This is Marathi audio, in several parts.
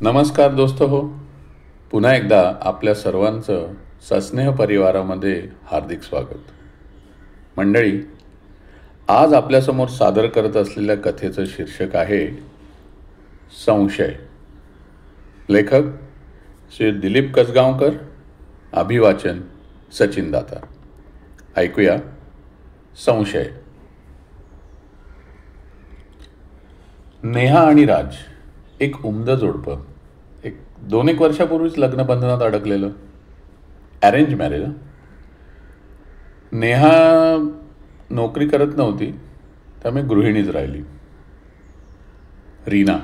नमस्कार दोस्त हो. पुन्हा एकदा आपल्या सर्वांचं सस्नेह परिवारामध्ये हार्दिक स्वागत. मंडळी, आज आपल्यासमोर सादर करत असलेल्या कथेचं शीर्षक आहे संशय. लेखक श्री दिलीप कसगावकर, अभिवाचन सचिन दातार. ऐकूया संशय. नेहा आणि राज एक उमदं जोडपं. एक 2-1 वर्षापूर्वीच लग्नबंधनात अडकलेलं. Arrange marriage. नेहा नोकरी करत नव्हती, त्यामुळे गृहिणीच राहिली. रीना,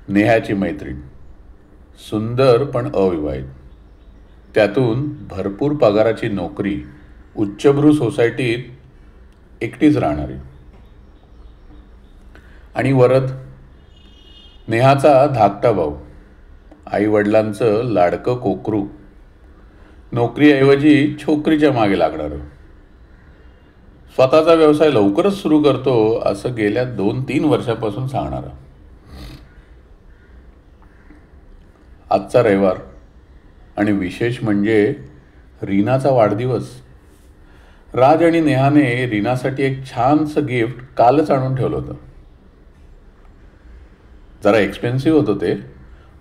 नेहाची मैत्रीण, सुंदर पण अविवाहित, त्यातून भरपूर पगाराची नोकरी, उच्चभ्रू सोसायटीत एकटीच राहणारी. आणि वरद, नेहाचा धाकटा भाऊ, आईवडिलांचं लाडकं कोकरू, नोकरीऐवजी छोकरीच्या मागे लागणारं. स्वतःचा व्यवसाय लवकरच सुरू करतो असं गेल्या 2-3 वर्षापासून सांगणारा. आजचा रविवार आणि विशेष म्हणजे रीनाचा वाढदिवस. राज आणि नेहाने रीनासाठी एक छानसं गिफ्ट कालच आणून ठेवलं होतं. जरा एक्सपेन्सिव्ह होतं ते,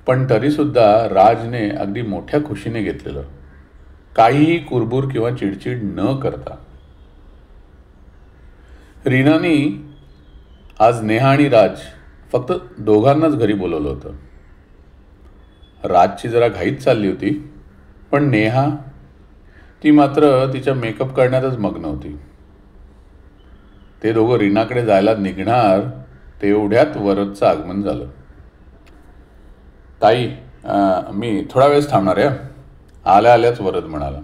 पण तरीसुद्धा राजने अगदी मोठ्या खुशीने घेतलेलं, काहीही कुरबूर किंवा चिडचिड न करता. रीनानी आज नेहा आणि राज फक्त दोघांनाच घरी बोलवलं होतं. राजची जरा घाईत चालली होती, पण नेहा ती मात्र तिच्या मेकअप करण्यातच मग्न होती. ते दोघं रीनाकडे जायला निघणार तेवढ्यात वरदचं आगमन झालं. ताई, मी थोडा वेळच थांबणार आहे. आल्या आल्याच वरद म्हणाला.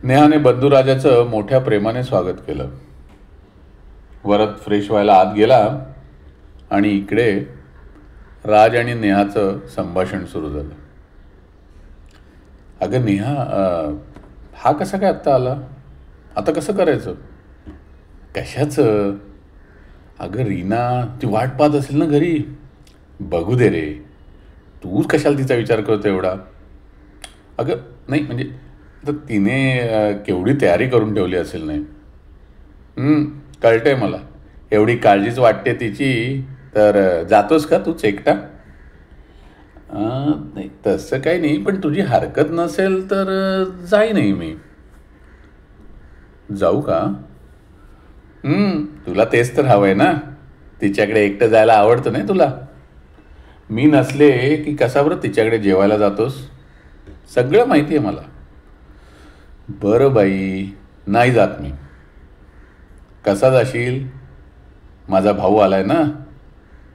नेहाने बंधुराजाचं मोठ्या प्रेमाने स्वागत केलं. वरद फ्रेश व्हायला आत गेला आणि इकडे राज आणि नेहाचं संभाषण सुरू झालं. अगं नेहा, हा कसा काय आत्ता आला? आता कसं करायचं? कशाचं? अगं रीना ती वाट पाहत असेल ना घरी. बघू दे रे, तूच कशाला तिचा विचार करतो एवढा? अगं नाही, म्हणजे तर तिने केवढी तयारी करून ठेवली असेल. नाही कळतंय मला, एवढी काळजीच वाटते तिची, तर जातोस का तूच एकटा? नाही तसं काही नाही, पण तुझी हरकत नसेल तर जाई नाही मी. जाऊ का? तुला तेच तर हवंय ना, तिच्याकडे एकटं जायला आवडतं नाही तुला? मी नसले की कसा बरं तिच्याकडे जेवायला जातोस? सगळं माहिती आहे मला. बरं बाई, नाही जात मी. कसा जाशील? माझा भाऊ आलाय ना,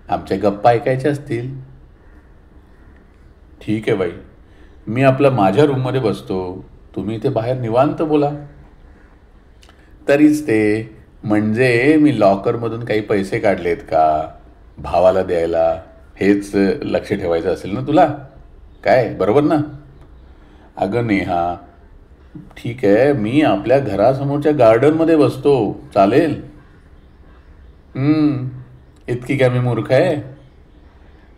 आमच्या गप्पा ऐकायच्या असतील. ठीक आहे बाई, मी आपलं माझ्या रूममध्ये बसतो, तुम्ही इथे बाहेर निवांत बोला. तरीच ते, म्हणजे मी लॉकरमधून काही पैसे काढलेत का भावाला द्यायला, हेच लक्ष ठेवायचं असेल ना तुला. काय बरोबर ना? अगं नेहा, ठीक आहे, मी आपल्या घरासमोरच्या गार्डनमध्ये बसतो, चालेल? इतकी काय मी मूर्ख आहे?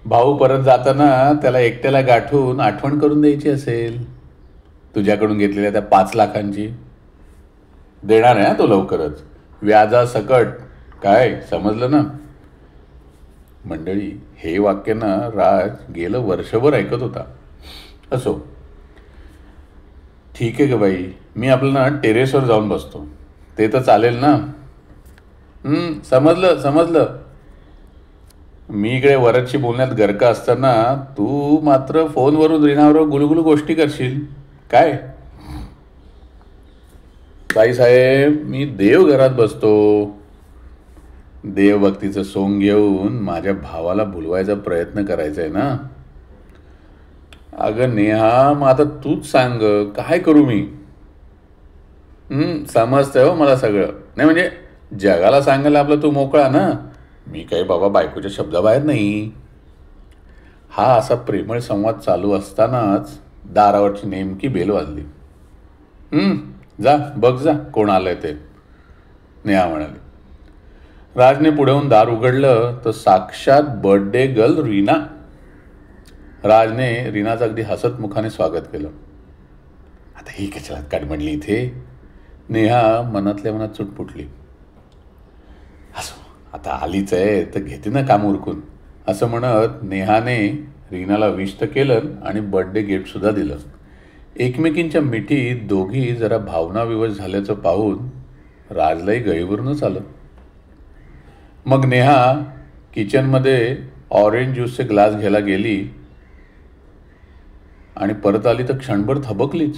भाऊ परत जाताना त्याला एकट्याला गाठून आठवण करून द्यायची असेल तुझ्याकडून घेतलेल्या त्या 5 लाखांची. देणार आहे ना तो लवकरच, व्याजासकट. काय समजलं ना? मंडळी, हे वाक्य ना राज गेलं वर्षभर ऐकत होता. असो, ठीक आहे ग बाई, मी आपलं ना टेरेसवर जाऊन बसतो, ते तर चालेल ना? समजलं. मी इकडे वरदशी बोलण्यात गरका असताना तू मात्र फोनवरून रीनाबरोबर गुलगुलू गोष्टी करशील काय? ताईसाहेब, मी देवघरात बसतो. देवभक्तीचं सोंग घेऊन माझ्या भावाला भुलवायचा प्रयत्न करायचा आहे ना. अगं नेहा, मग आता तूच सांग, काय करू मी? समजतंय हो मला सगळं. नाही म्हणजे जगाला सांगायला आपलं तू मोकळा ना, मी काही बाबा बायकोच्या शब्दाबाहेर नाही. हा असा प्रेमळ संवाद चालू असतानाच दारावरची नेमकी बेल वाजली. जा बघ जा कोण आलंय ते, नेहा म्हणाली. राजने पुढे दार उघडलं तर साक्षात बर्थडे गर्ल रीना. राजने रीनाचं अगदी हसत मुखाने स्वागत केलं. आता ही कशाला काडमडली इथे? नेहा मनातल्या मनात चुटपुटली. असो, आता आलीच आहे तर घेते ना काम उरकून, असं म्हणत नेहाने रीनाला विश तर केलं आणि बर्थडे गिफ्टसुद्धा दिलं. एकमेकींच्या मिठीत दोघी जरा भावनाविवश झाल्याचं पाहून राजलाही गहिवरूनच आलं. मग नेहा किचनमध्ये ऑरेंज ज्यूसचे ग्लास घ्यायला गेली आणि परत आली तर क्षणभर थबकलीच.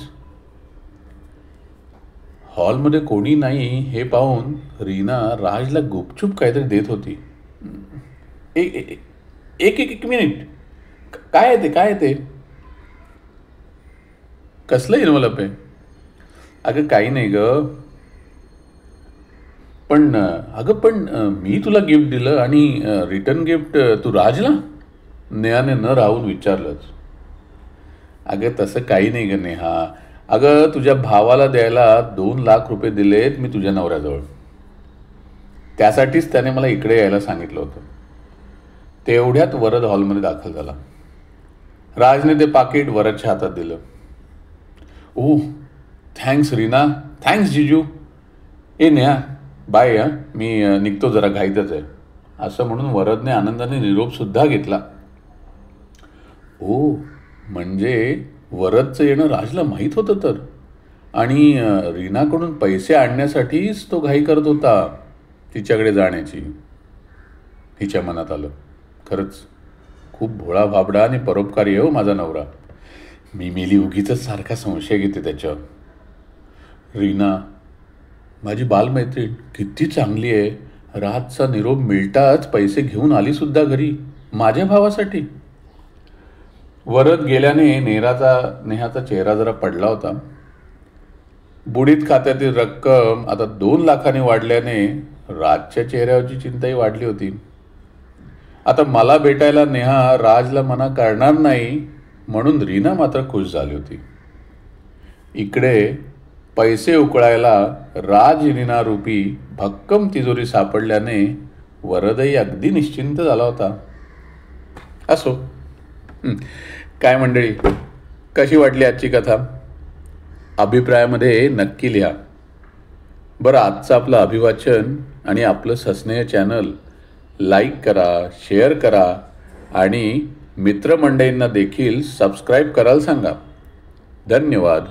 हॉलमध्ये कोणी नाही हे पाहून रीना राजला गुपचूप काहीतरी देत होती. एक एक एक मिनिट, काय आहे ते? काय आहे ते? कसलं इन्व्हलप आहे? अगं काही नाही ग, पण मी तुला गिफ्ट दिलं आणि रिटर्न गिफ्ट तू राजला? नेहाने न राहून विचारलंच. अगं तसं काही नाही ग नेहा. अगं तुझ्या भावाला द्यायला 2 लाख रुपये दिलेत मी तुझ्या नवऱ्याजवळ. त्यासाठीच त्याने मला इकडे यायला सांगितलं होतं. तेवढ्यात वरद हॉलमध्ये दाखल झाला. राजने ते पाकिट वरदच्या हातात दिलं. ओह थँक्स रीना, थँक्स जिजू. ए नेहा बाय, मी निघतो, जरा घाईतच आहे, असं म्हणून वरदने आनंदाने निरोपसुद्धा घेतला. ओ म्हणजे वरदचं येणं राजला माहीत होतं तर, आणि रीनाकडून पैसे आणण्यासाठीच तो घाई करत होता तिच्याकडे जाण्याची. तिच्या मनात आलं, खरंच खूप भोळा भाबडा आणि परोपकारी आहे हो माझा नवरा. मी मेली उगीच सारखा संशय घेते त्याच्यावर. रीना माझी बालमैत्रीण किती चांगली आहे. राजचा निरोप मिळताच पैसे घेऊन आली सुद्धा घरी माझ्या भावासाठी. वरद गेल्याने नेहाचा चेहरा जरा पडला होता. बुडीत खात्यातील रक्कम आता 2 लाखाने वाढल्याने राजच्या चेहऱ्यावरची चिंताही वाढली होती. आता मला भेटायला नेहा राजला मना करणार नाही म्हणून रीना मात्र खुश झाली होती. इकडे पैसे उकळायला राज रीना रूपी भक्कम तिजोरी सापडल्याने वरदही अगदी निश्चिंत झाला होता. असो, काय मंडळी, कशी वाटली आजची कथा? अभिप्रायामध्ये नक्की लिहा. बरं, आजचं आपलं अभिवाचन आणि आपलं सस्नेह चॅनल लाईक करा, शेअर करा आणि मित्रमंडळींना देखील सबस्क्राईब करायला सांगा. धन्यवाद.